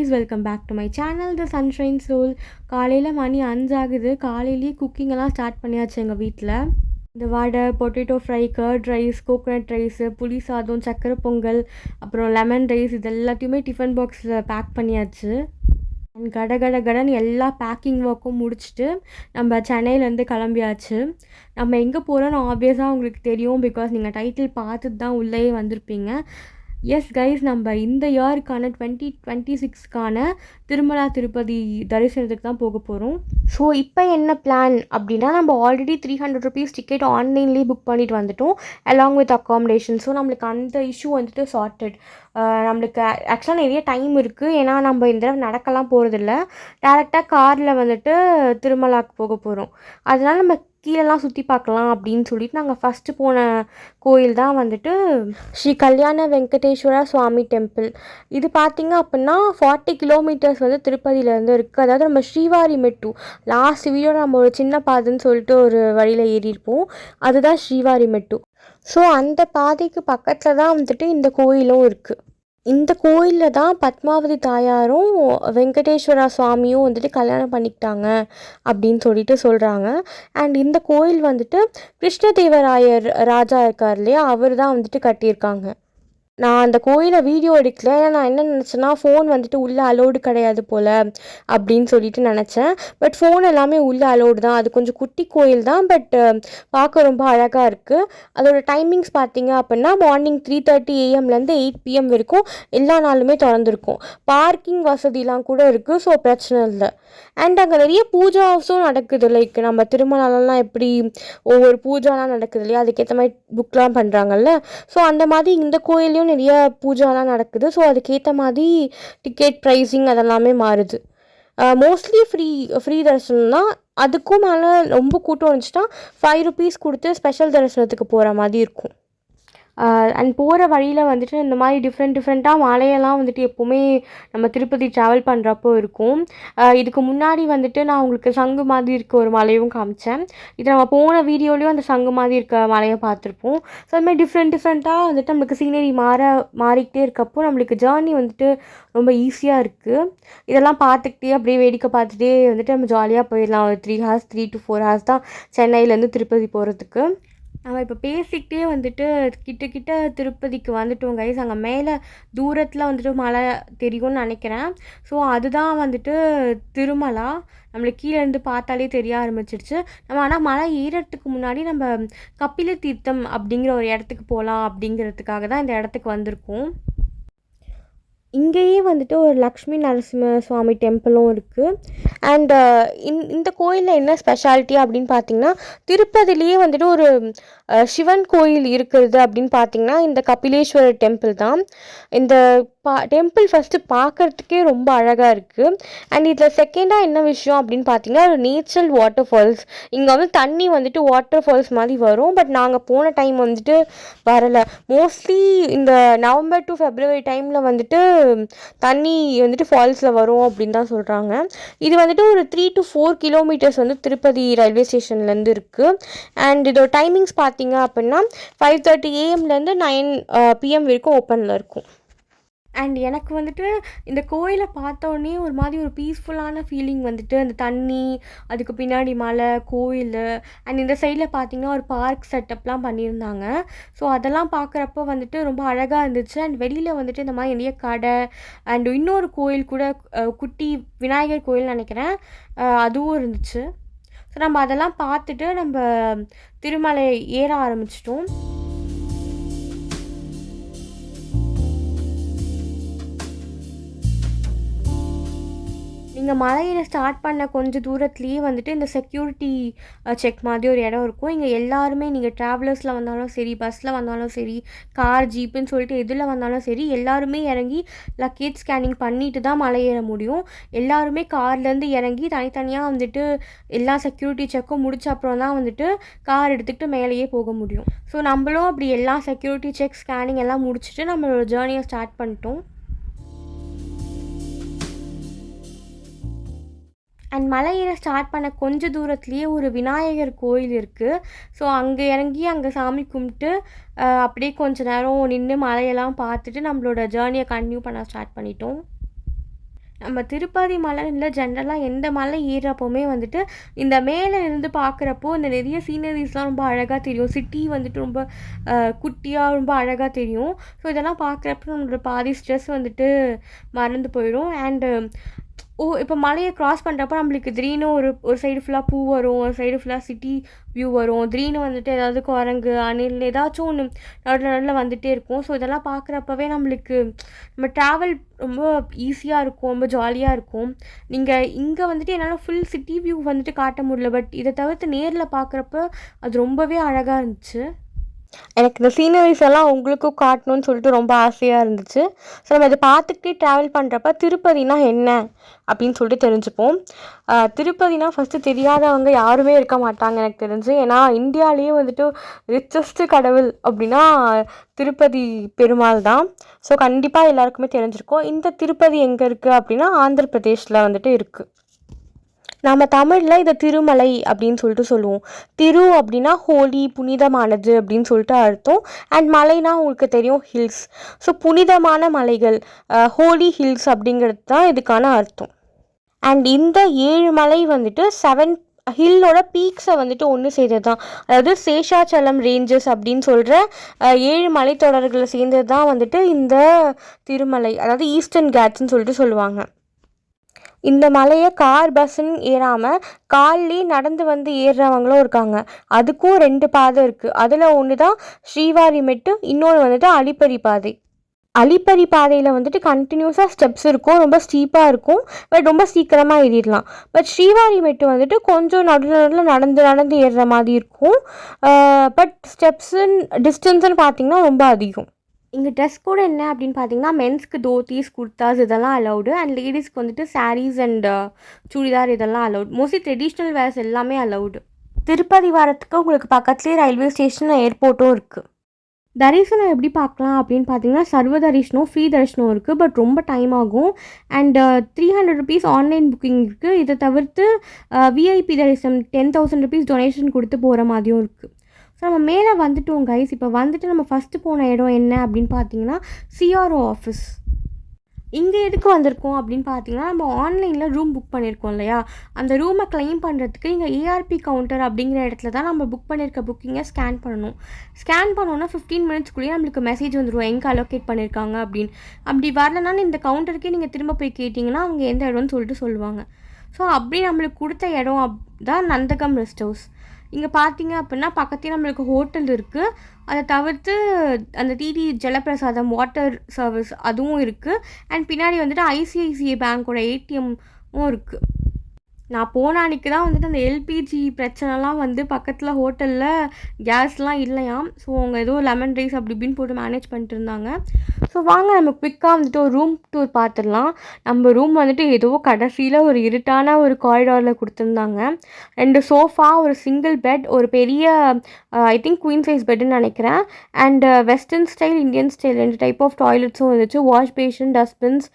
guys, welcome back to my channel The Sunshine Soul. காலையில் மணி 5 ஆகுது. காலையிலேயே குக்கிங்கெல்லாம் ஸ்டார்ட் பண்ணியாச்சு எங்கள் வீட்டில். இந்த vada, potato fry, curd rice, coconut rice, புளி சாதம், சக்கரை பொங்கல், அப்புறம் லெமன் ரைஸ், இது எல்லாத்தையுமே டிஃபன் பாக்ஸில் பேக் பண்ணியாச்சு. அண்ட் கடன்னு எல்லா பேக்கிங் ஒர்க்கும் முடிச்சுட்டு நம்ம சென்னையிலேருந்து கிளம்பியாச்சு. நம்ம எங்கே போகிறோன்னு ஆப்வியஸாக உங்களுக்கு தெரியும், பிகாஸ் நீங்கள் டைட்டில் பார்த்துட்டு தான் உள்ளே வந்திருப்பீங்க. எஸ் கைஸ், நம்ம இந்த இயருக்கான 2026க்கான திருமலா திருப்பதி தரிசனத்துக்கு தான் போக போகிறோம். ஸோ இப்போ என்ன பிளான் அப்படின்னா, நம்ம ஆல்ரெடி 300 ருபீஸ் டிக்கெட் ஆன்லைன்லேயே புக் பண்ணிட்டு வந்துட்டோம் அலாங் வித் அக்காமடேஷன். ஸோ நம்மளுக்கு அந்த இஷ்யூ வந்துட்டு சார்ட்டட். நம்மளுக்கு ஆக்சுவலாக நிறைய டைம் இருக்குது, ஏன்னா நம்ம இந்த தடவை நடக்கலாம் போகிறதில்ல, டேரெக்டாக காரில் வந்துட்டு திருமலாவுக்கு போக போகிறோம். அதனால் நம்ம கீழெல்லாம் சுற்றி பார்க்கலாம் அப்படின்னு சொல்லிட்டு நாங்கள் ஃபஸ்ட்டு போன கோயில் தான் வந்துட்டு ஸ்ரீ கல்யாண வெங்கடேஸ்வரா சுவாமி டெம்பிள். இது பார்த்திங்க அப்படின்னா 40 கிலோமீட்டர்ஸ் வந்து திருப்பதியிலேருந்து இருக்குது. அதாவது நம்ம ஸ்ரீவாரிமெட்டு லாஸ்ட் வீடியோ நம்ம ஒரு சின்ன பாதைன்னு சொல்லிட்டு ஒரு வழியில் ஏறியிருப்போம், அதுதான் ஸ்ரீவாரிமெட்டு. ஸோ அந்த பாதைக்கு பக்கத்தில் தான் வந்துட்டு இந்த கோயிலும் இருக்குது. இந்த கோயிலில் தான் பத்மாவதி தாயாரும் வெங்கடேஸ்வரா சுவாமியும் வந்துட்டு கல்யாணம் பண்ணிக்கிட்டாங்க அப்படின்னு சொல்லிட்டு சொல்கிறாங்க. அண்ட் இந்த கோயில் வந்துட்டு கிருஷ்ணதேவராயர் ராஜா இருக்கார் இல்லையா, அவர் தான் வந்துட்டு கட்டியிருக்காங்க. நான் அந்த கோயிலை வீடியோ எடுக்கல, ஏன்னா நான் என்ன நினச்சேன்னா ஃபோன் வந்துட்டு உள்ளே அலோடு கிடையாது போல் அப்படின்னு சொல்லிட்டு நினச்சேன். பட் ஃபோன் எல்லாமே உள்ளே அலோடு தான். அது கொஞ்சம் குட்டி கோயில் தான், பட் பார்க்க ரொம்ப அழகாக இருக்குது. அதோட டைமிங்ஸ் பார்த்தீங்க அப்படின்னா மார்னிங் 3:30 AM-லேருந்து 8 PM வரைக்கும் எல்லா நாளுமே திறந்துருக்கும். பார்க்கிங் வசதிலாம் கூட இருக்குது, ஸோ பிரச்சனை இல்லை. அண்ட் அங்கே நிறைய பூஜாஸும் நடக்குது. லைக் நம்ம திருமணம்லாம் எப்படி ஒவ்வொரு பூஜாலாம் நடக்குது இல்லையா, அதுக்கேற்ற மாதிரி புக்லாம் பண்ணுறாங்கல்ல, ஸோ அந்த மாதிரி இந்த கோயிலையும் நிறைய பூஜாலாம் நடக்குது. ஸோ அதுக்கேற்ற மாதிரி டிக்கெட் ப்ரைஸிங் அதெல்லாமே மாறுது. மோஸ்ட்லி ஃப்ரீ தரிசனம் தான். அதுக்கும் மேலே ரொம்ப கூட்டம் இருந்துச்சுன்னா 5 ருபீஸ் கொடுத்து ஸ்பெஷல் தரிசனத்துக்கு போகிற மாதிரி இருக்கும். அண்ட் போகிற வழியில் வந்துட்டு இந்த மாதிரி டிஃப்ரெண்ட்டாக மலையெல்லாம் வந்துட்டு எப்போவுமே நம்ம திருப்பதி ட்ராவல் பண்ணுறப்போ இருக்கும். இதுக்கு முன்னாடி வந்துட்டு நான் உங்களுக்கு சங்கு மாதிரி இருக்க ஒரு மலையும் காமிச்சேன். இது நம்ம போன வீடியோலையும் அந்த சங்கு மாதிரி இருக்க மலையை பார்த்துருப்போம். ஸோ அது மாதிரி டிஃப்ரெண்ட்டாக வந்துட்டு நம்மளுக்கு சீனரி மாறிக்கிட்டே இருக்கப்போ நம்மளுக்கு ஜேர்னி வந்துட்டு ரொம்ப ஈஸியாக இருக்குது. இதெல்லாம் பார்த்துக்கிட்டே அப்படியே வேடிக்கை பார்த்துட்டே வந்துட்டு நம்ம ஜாலியாக போயிடலாம். ஒரு 3 to 4 hours தான் சென்னையிலேருந்து திருப்பதி போகிறதுக்கு. நம்ம இப்போ பேசிக்கிட்டே வந்துட்டு கிட்ட திருப்பதிக்கு வந்துட்டோம் கைஸ். அங்கே மேலே தூரத்தில் வந்துட்டு மலை தெரியும்னு நினைக்கிறேன். ஸோ அதுதான் வந்துட்டு திருமலா. நம்மளுக்கு கீழேருந்து பார்த்தாலே தெரிய ஆரம்பிச்சிருச்சு. நம்ம ஆனால் மலை ஏறத்துக்கு முன்னாடி நம்ம கபில தீர்த்தம் அப்படிங்கிற ஒரு இடத்துக்கு போகலாம் அப்படிங்கிறதுக்காக தான் இந்த இடத்துக்கு வந்திருக்கோம். இங்கேயே வந்துட்டு ஒரு லக்ஷ்மி நரசிம்ம சுவாமி டெம்பிளும் இருக்குது. அண்ட் இந்த கோயிலில் என்ன ஸ்பெஷாலிட்டி அப்படின்னு பார்த்திங்கன்னா, திருப்பதிலேயே வந்துட்டு ஒரு சிவன் கோயில் இருக்கிறது அப்படின்னு பார்த்திங்கன்னா இந்த கபிலேஸ்வரர் டெம்பிள் தான். இந்த டெம்பிள் ஃபஸ்ட்டு பார்க்குறதுக்கே ரொம்ப அழகாக இருக்குது. அண்ட் இதில் செகண்டாக என்ன விஷயம் அப்படின்னு பார்த்தீங்கன்னா, ஒரு நேச்சுரல் வாட்டர் ஃபால்ஸ். இங்கே வந்து தண்ணி வந்துட்டு வாட்டர் ஃபால்ஸ் மாதிரி வரும், பட் நாங்கள் போன டைம் வந்துட்டு வரலை. மோஸ்ட்லி இந்த நவம்பர் டு ஃபெப்ரவரி டைமில் வந்துட்டு தண்ணி வந்துட்டு ஃபால்ஸில் வரும் அப்படின்னு தான் சொல்கிறாங்க. இது வந்துட்டு ஒரு 3 to 4 கிலோமீட்டர்ஸ் வந்து திருப்பதி ரயில்வே ஸ்டேஷன்லேருந்து இருக்குது. அண்ட் இதோட டைமிங்ஸ் பார்த்தீங்க அப்படின்னா 5:30 AM-லேருந்து 9 PM வரைக்கும் ஓப்பனில் இருக்கும். அண்ட் எனக்கு வந்துட்டு இந்த கோயிலை பார்த்தோன்னே ஒரு மாதிரி ஒரு பீஸ்ஃபுல்லான ஃபீலிங் வந்துட்டு, அந்த தண்ணி, அதுக்கு பின்னாடி மலை, கோயில், அண்ட் இந்த சைடில் பார்த்திங்கன்னா ஒரு பார்க் செட்டப்லாம் பண்ணியிருந்தாங்க. ஸோ அதெல்லாம் பார்க்குறப்போ வந்துட்டு ரொம்ப அழகாக இருந்துச்சு. அண்ட் வெளியில் வந்துட்டு இந்த மாதிரி நிறைய கடை, அண்ட் இன்னொரு கோயில் கூட குட்டி விநாயகர் கோயில் நினைக்கிறேன், அதுவும் இருந்துச்சு. ஸோ நம்ம அதெல்லாம் பார்த்துட்டு நம்ம திருமலை ஏற ஆரம்பிச்சிட்டோம். நீங்கள் மலையில ஸ்டார்ட் பண்ண கொஞ்சம் தூரத்துலேயே வந்துட்டு இந்த செக்யூரிட்டி செக் மாதிரி ஒரு இடம் இருக்கும். இங்கே எல்லாருமே நீங்கள் ட்ராவலர்ஸில் வந்தாலும் சரி, பஸ்ஸில் வந்தாலும் சரி, கார், ஜீப்புன்னு சொல்லிட்டு எதில் வந்தாலும் சரி, எல்லாருமே இறங்கி லக்கேஜ் ஸ்கேனிங் பண்ணிட்டு தான் மலை ஏற முடியும். எல்லாருமே கார்லேருந்து இறங்கி தனித்தனியாக வந்துட்டு எல்லா செக்யூரிட்டி செக்கும் முடிச்ச அப்புறம் தான் வந்துட்டு கார் எடுத்துக்கிட்டு மேலேயே போக முடியும். ஸோ நம்மளும் அப்படி எல்லா செக்யூரிட்டி செக், ஸ்கேனிங் எல்லாம் முடிச்சுட்டு நம்மளோட ஜேர்னியை ஸ்டார்ட் பண்ணிட்டோம். அண்ட் மலை ஏற ஸ்டார்ட் பண்ண கொஞ்சம் தூரத்துலேயே ஒரு விநாயகர் கோயில் இருக்குது. ஸோ அங்கே இறங்கி அங்கே சாமி கும்பிட்டு அப்படியே கொஞ்ச நேரம் நின்று மலையெல்லாம் பார்த்துட்டு நம்மளோட ஜேர்னியை கண்டினியூ பண்ண ஸ்டார்ட் பண்ணிட்டோம். நம்ம திருப்பதி மலை இல்லை, ஜென்ரலாக எந்த மலை ஏறுறப்போவுமே வந்துட்டு இந்த மேலே இருந்து பார்க்குறப்போ இந்த நிறைய சீனரிஸ்லாம் ரொம்ப அழகாக தெரியும். சிட்டி வந்துட்டு ரொம்ப குட்டியாக ரொம்ப அழகாக தெரியும். ஸோ இதெல்லாம் பார்க்குறப்ப நம்மளோட பாதி ஸ்ட்ரெஸ் வந்துட்டு மறந்து போயிடும். அண்டு இப்போ மலையை க்ராஸ் பண்ணுறப்ப நம்மளுக்கு திடீர்னு ஒரு சைடு ஃபுல்லாக பூ வரும், ஒரு சைடு ஃபுல்லாக சிட்டி வியூ வரும். திடீர்னு வந்துட்டு ஏதாவது குரங்கு, அணில் ஏதாச்சும் ஒன்று நடுவில் வந்துகிட்டே இருக்கும். ஸோ இதெல்லாம் பார்க்குறப்பவே நம்மளுக்கு நம்ம ட்ராவல் ரொம்ப ஈஸியாக இருக்கும், ரொம்ப ஜாலியாக இருக்கும். நீங்கள் இங்கே வந்துட்டு என்னால் ஃபுல் சிட்டி வியூ வந்துட்டு காட்ட முடியல, பட் இதை தவிர்த்து நேரில் பார்க்குறப்ப அது ரொம்பவே அழகாக இருந்துச்சு. எனக்கு இந்த சீனரிஸ் எல்லாம் உங்களுக்கும் காட்டணும்னு சொல்லிட்டு ரொம்ப ஆசையாக இருந்துச்சு. ஸோ நம்ம இதை பார்த்துக்கிட்டே ட்ராவல் பண்ணுறப்ப திருப்பதினா என்ன அப்படின்னு சொல்லிட்டு தெரிஞ்சுப்போம். திருப்பதினா ஃபஸ்ட்டு தெரியாதவங்க யாருமே இருக்க மாட்டாங்க எனக்கு தெரிஞ்சு. ஏன்னா இந்தியாவிலேயே வந்துட்டு ரிச்சஸ்ட்டு கடவுள் அப்படின்னா திருப்பதி பெருமாள் தான். ஸோ கண்டிப்பாக எல்லாருக்குமே தெரிஞ்சிருக்கும். இந்த திருப்பதி எங்கே இருக்குது அப்படின்னா ஆந்திர பிரதேஷில் வந்துட்டு இருக்குது. நம்ம தமிழில் இதை திருமலை அப்படின்னு சொல்லிட்டு சொல்லுவோம். திரு அப்படின்னா ஹோலி, புனிதமானது அப்படின்னு சொல்லிட்டு அர்த்தம். அண்ட் மலைனா உங்களுக்கு தெரியும், ஹில்ஸ். ஸோ புனிதமான மலைகள், ஹோலி ஹில்ஸ் அப்படிங்கிறது தான் இதுக்கான அர்த்தம். அண்ட் இந்த 7 மலை வந்துட்டு 7 ஹில்லோட பீக்ஸை வந்துட்டு ஒன்று செய்கிறது தான். அதாவது சேஷாச்சலம் ரேஞ்சஸ் அப்படின்னு சொல்கிற 7 மலைத்தொடர்களை சேர்ந்தது தான் வந்துட்டு இந்த திருமலை, அதாவது ஈஸ்டர்ன் கேட்ஸ்ன்னு சொல்லிட்டு சொல்லுவாங்க. இந்த மலையை கார் பஸ்ஸுன்னு ஏறாமல் கால்லே நடந்து வந்து ஏறுறவங்களும் இருக்காங்க. அதுக்கும் 2 பாதை இருக்குது. அதில் ஒன்று தான் ஸ்ரீவாரி மெட்டு, இன்னொன்று வந்துட்டு அலிப்பரி பாதை. அலிப்பரி பாதையில் வந்துட்டு கண்டினியூஸாக ஸ்டெப்ஸ் இருக்கும், ரொம்ப ஸ்டீப்பாக இருக்கும், பட் ரொம்ப சீக்கிரமாக ஏறிடலாம். பட் ஸ்ரீவாரி மெட்டு வந்துட்டு கொஞ்சம் நடுவில் நடந்து ஏறுற மாதிரி இருக்கும். பட் டிஸ்டன்ஸுன்னு பார்த்திங்கன்னா ரொம்ப அதிகம். இங்கே ட்ரெஸ் கோட் என்ன அப்படின்னு பார்த்தீங்கன்னா, மென்ஸ்க்கு தோத்தீஸ், குர்தாஸ் இதெல்லாம் அலௌடு. அண்ட் லேடிஸ்க்கு வந்துட்டு சாரீஸ் அண்ட் சுடிதார் இதெல்லாம் அலௌட். மோஸ்ட்லி ட்ரெடிஷ்னல் வேர்ஸ் எல்லாமே அலௌடு. திருப்பதி வரத்துக்கு உங்களுக்கு பக்கத்துலேயே ரயில்வே ஸ்டேஷன், ஏர்போர்ட்டும் இருக்குது. தரிசனம் எப்படி பார்க்கலாம் அப்படின்னு பார்த்தீங்கன்னா, சர்வ தரிசனம், ஃப்ரீ தரிசனம் இருக்குது, பட் ரொம்ப டைம் ஆகும். அண்ட் 300 ருபீஸ் ஆன்லைன் புக்கிங் இருக்குது. இதை தவிர்த்து விஐபி தரிசனம் 10,000 ருபீஸ் டொனேஷன் கொடுத்து போகிற மாதிரியும் இருக்குது. ஸோ நம்ம மேலே வந்துட்டோம் கைஸ். இப்போ வந்துட்டு நம்ம ஃபஸ்ட்டு போன இடம் என்ன அப்படின்னு பார்த்தீங்கன்னா, சிஆர்ஓ ஆஃபீஸ். இங்கே எதுக்கு வந்திருக்கோம் அப்படின்னு பார்த்தீங்கன்னா, நம்ம ஆன்லைனில் ரூம் புக் பண்ணியிருக்கோம் இல்லையா, அந்த ரூமை க்ளைம் பண்ணுறதுக்கு இங்கே ஏஆர்பி கவுண்டர் அப்படிங்கிற இடத்துல தான் நம்ம புக் பண்ணியிருக்க புக்கிங்கை ஸ்கேன் பண்ணணும். ஸ்கேன் பண்ணோன்னா 15 மினிட்ஸ்க்குள்ளேயே நம்மளுக்கு மெசேஜ் வந்துடும் எங்கே அலோகேட் பண்ணியிருக்காங்க அப்படின்னு. அப்படி வரலனாலும் இந்த கவுண்டருக்கே நீங்கள் திரும்ப போய் கேட்டிங்கன்னா அவங்க எந்த இடம்னு சொல்லிட்டு சொல்லுவாங்க. ஸோ அப்படி நம்மளுக்கு கொடுத்த இடம் தான் நந்தகம் ரெஸ்ட் ஹவுஸ். இங்கே பார்த்தீங்க அப்படின்னா பக்கத்தில் நம்மளுக்கு ஹோட்டல் இருக்குது. அதை தவிர்த்து அந்த டிடி ஜலப்பிரசாதம் வாட்டர் சர்வீஸ் அதுவும் இருக்குது. அண்ட் பின்னாடி வந்துட்டு ஐசிஐசிஐ பேங்க்கோட ஏடிஎம்மும் இருக்குது. நான் போன அன்றைக்கி தான் வந்துட்டு அந்த எல்பிஜி பிரச்சனைலாம் வந்து பக்கத்தில் ஹோட்டலில் கேஸ்லாம் இல்லையாம். ஸோ அவங்க ஏதோ லெமன் ரைஸ் அப்படி இப்படின்னு போட்டு மேனேஜ் பண்ணிட்டு இருந்தாங்க. ஸோ வாங்க நம்ம குவிக்காக வந்துட்டு ஒரு ரூம் டூர் பார்த்துடலாம். நம்ம ரூம் வந்துட்டு ஏதோ கடைசியில் ஒரு இருட்டான ஒரு காரிடாரில் கொடுத்துருந்தாங்க. 2 சோஃபா, ஒரு சிங்கிள் பெட், ஒரு பெரிய ஐ திங்க் குயின் சைஸ் பெட்டுன்னு நினைக்கிறேன். And western style, Indian style 2 type of டாய்லெட்ஸும் இருந்துச்சு. Wash basin, dustbins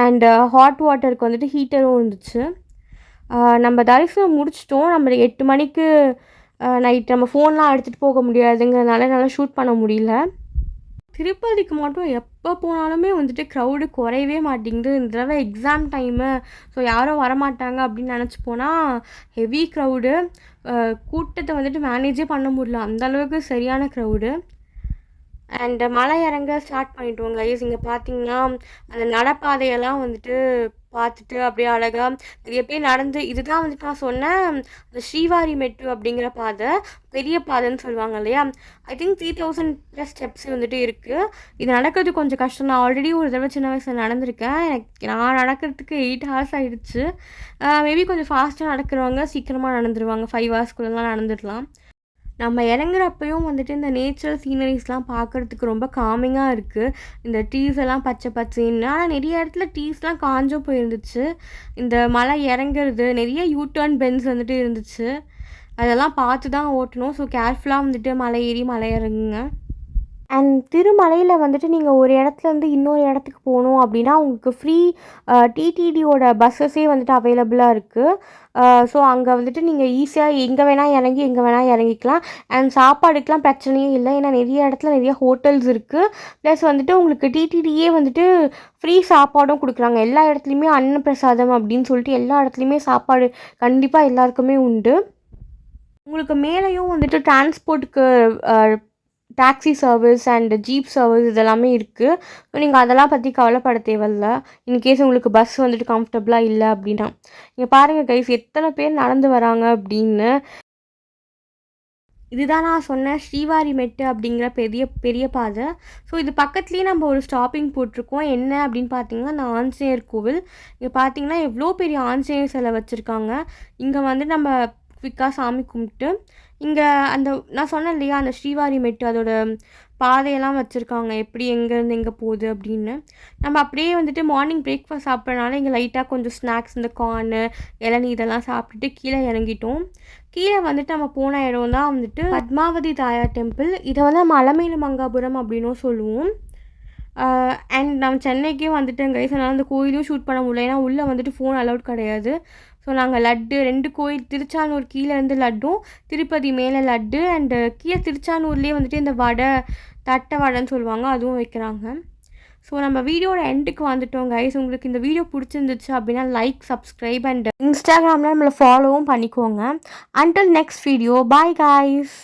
and hot வாட்டருக்கு வந்துட்டு ஹீட்டரும் இருந்துச்சு. நம்ம தரிசனம் முடிச்சிட்டோம். நம்ம 8 மணிக்கு நைட் நம்ம ஃபோன்லாம் எடுத்துகிட்டு போக முடியாதுங்கிறதுனால என்னால் ஷூட் பண்ண முடியல. திருப்பதிக்கு மட்டும் எப்போ போனாலுமே வந்துட்டு க்ரௌடு குறையவே மாட்டேங்குது. இந்த தடவை எக்ஸாம் டைமு, ஸோ யாரும் வரமாட்டாங்க அப்படின்னு நினச்சி போனால் ஹெவி க்ரௌடு. கூட்டத்தை வந்துட்டு மேனேஜே பண்ண முடியல, அந்தளவுக்கு சரியான க்ரௌடு. அண்ட் மலை இறங்க ஸ்டார்ட் பண்ணிட்டோம் கைஸ். இங்கே பார்த்தீங்கன்னா அந்த நடப்பாதையெல்லாம் வந்துட்டு பார்த்துட்டு அப்படியே அழகாக நிறைய பேர் நடந்து, இதுதான் வந்துட்டு நான் சொன்னேன் அந்த ஸ்ரீவாரி மெட்டு அப்படிங்கிற பாதை, பெரிய பாதைன்னு சொல்லுவாங்க இல்லையா. ஐ திங்க் 3000+ ஸ்டெப்ஸ் வந்துட்டு இருக்குது. இது நடக்கிறது கொஞ்சம் கஷ்டம். நான் ஆல்ரெடி ஒரு தடவை சின்ன வயசில் நடந்திருக்கேன். நான் நடக்கிறதுக்கு 8 hours ஆகிடுச்சு. மேபி கொஞ்சம் ஃபாஸ்ட்டாக நடக்கிறவங்க சீக்கிரமாக நடந்துருவாங்க, 5 hours நடந்துடலாம். நம்ம இறங்குறப்பையும் வந்துட்டு இந்த நேச்சுரல் சீனரிஸ்லாம் பார்க்குறதுக்கு ரொம்ப காமிங்காக இருக்குது. இந்த ட்ரீஸ் எல்லாம் பச்சை பச்சைன்னு. ஆனால் நிறைய இடத்துல ட்ரீஸ்லாம் காஞ்சும் போயிருந்துச்சு. இந்த மலை இறங்குறது நிறைய யூடர்ன் பென்ஸ் வந்துட்டு இருந்துச்சு. அதெல்லாம் பார்த்து தான் ஓட்டணும். ஸோ கேர்ஃபுல்லாக வந்துட்டு மலை ஏறி மலை இறங்குங்க. அண்ட் திருமலையில் வந்துட்டு நீங்கள் ஒரு இடத்துலேருந்து இன்னொரு இடத்துக்கு போகணும் அப்படின்னா உங்களுக்கு ஃப்ரீ டிடிடியோட பஸ்ஸஸே வந்துட்டு அவைலபிளாக இருக்குது. ஸோ அங்கே வந்துட்டு நீங்கள் ஈஸியாக எங்கே வேணால் இறங்கி எங்கே வேணால் இறங்கிக்கலாம். அண்ட் சாப்பாடுக்கெலாம் பிரச்சனையே இல்லை, ஏன்னா நிறைய இடத்துல நிறைய ஹோட்டல்ஸ் இருக்குது. ப்ளஸ் வந்துட்டு உங்களுக்கு டிடிடியே வந்துட்டு ஃப்ரீ சாப்பாடும் கொடுக்குறாங்க. எல்லா இடத்துலையுமே அன்னப்பிரசாதம் அப்படின்னு சொல்லிட்டு எல்லா இடத்துலையுமே சாப்பாடு கண்டிப்பாக எல்லாருக்குமே உண்டு. உங்களுக்கு மேலேயும் வந்துட்டு டிரான்ஸ்போர்ட்டுக்கு taxi service and jeep service இதெல்லாமே இருக்குது. ஸோ நீங்கள் அதெல்லாம் பற்றி கவலைப்பட தேவையில்ல. இன்கேஸ் உங்களுக்கு பஸ் வந்துட்டு கம்ஃபர்டபுளாக இல்லை அப்படின்னா. நீங்கள் பாருங்கள் கைஸ், எத்தனை பேர் நடந்து வராங்க அப்படின்னு. இதுதான் நான் சொன்ன ஸ்ரீவாரிமெட்டு அப்படிங்கிற பெரிய பெரிய பாதை. ஸோ இது பக்கத்துலேயே நம்ம ஒரு ஸ்டாப்பிங் போட்டிருக்கோம். என்ன அப்படின்னு பார்த்தீங்கன்னா, இந்த ஆஞ்சநேயர் கோவில். இங்கே பார்த்தீங்கன்னா எவ்வளோ பெரிய ஆஞ்சநேயர் சிலை வச்சுருக்காங்க. இங்கே வந்து நம்ம குயிக்காக சாமி கும்பிட்டு இங்கே அந்த நான் சொன்னேன் இல்லையா, அந்த ஸ்ரீவாரிமெட்டு அதோட பாதையெல்லாம் வச்சுருக்காங்க, எப்படி எங்கேருந்து எங்கே போகுது அப்படின்னு. நம்ம அப்படியே வந்துட்டு மார்னிங் பிரேக்ஃபாஸ்ட் சாப்பிட்றனால இங்கே லைட்டாக கொஞ்சம் ஸ்நாக்ஸ், இந்த கார்னு இளநீ இதெல்லாம் சாப்பிட்டுட்டு கீழே இறங்கிட்டோம். கீழே வந்துட்டு நம்ம போன இடம் தான் வந்துட்டு பத்மாவதி தாயார் டெம்பிள். இதை வந்து நம்ம அலமேலு மங்காபுரம் அப்படின்னும் சொல்லுவோம். அண்ட் நம்ம சென்னைக்கே வந்துட்டேன் கைஸ். அதனால் அந்த கோயிலையும் ஷூட் பண்ண முடியல, ஏன்னா உள்ளே வந்துட்டு ஃபோன் அலௌட் கிடையாது. ஸோ நாங்கள் லட்டு 2 கோயில், திருச்சானூர் கீழே இருந்து லட்டும், திருப்பதி மேலே லட்டு, அண்டு கீழே திருச்சானூர்லேயே வந்துட்டு இந்த வடை, தட்டை வடைன்னு சொல்லுவாங்க, அதுவும் வைக்கிறாங்க. ஸோ நம்ம வீடியோட எண்டுக்கு வந்துட்டோம் கைஸ். உங்களுக்கு இந்த வீடியோ பிடிச்சிருந்துச்சு அப்படின்னா லைக், சப்ஸ்கிரைப் அண்ட் இன்ஸ்டாகிராமில் நம்மளை ஃபாலோவும் பண்ணிக்கோங்க. Until next video, bye guys.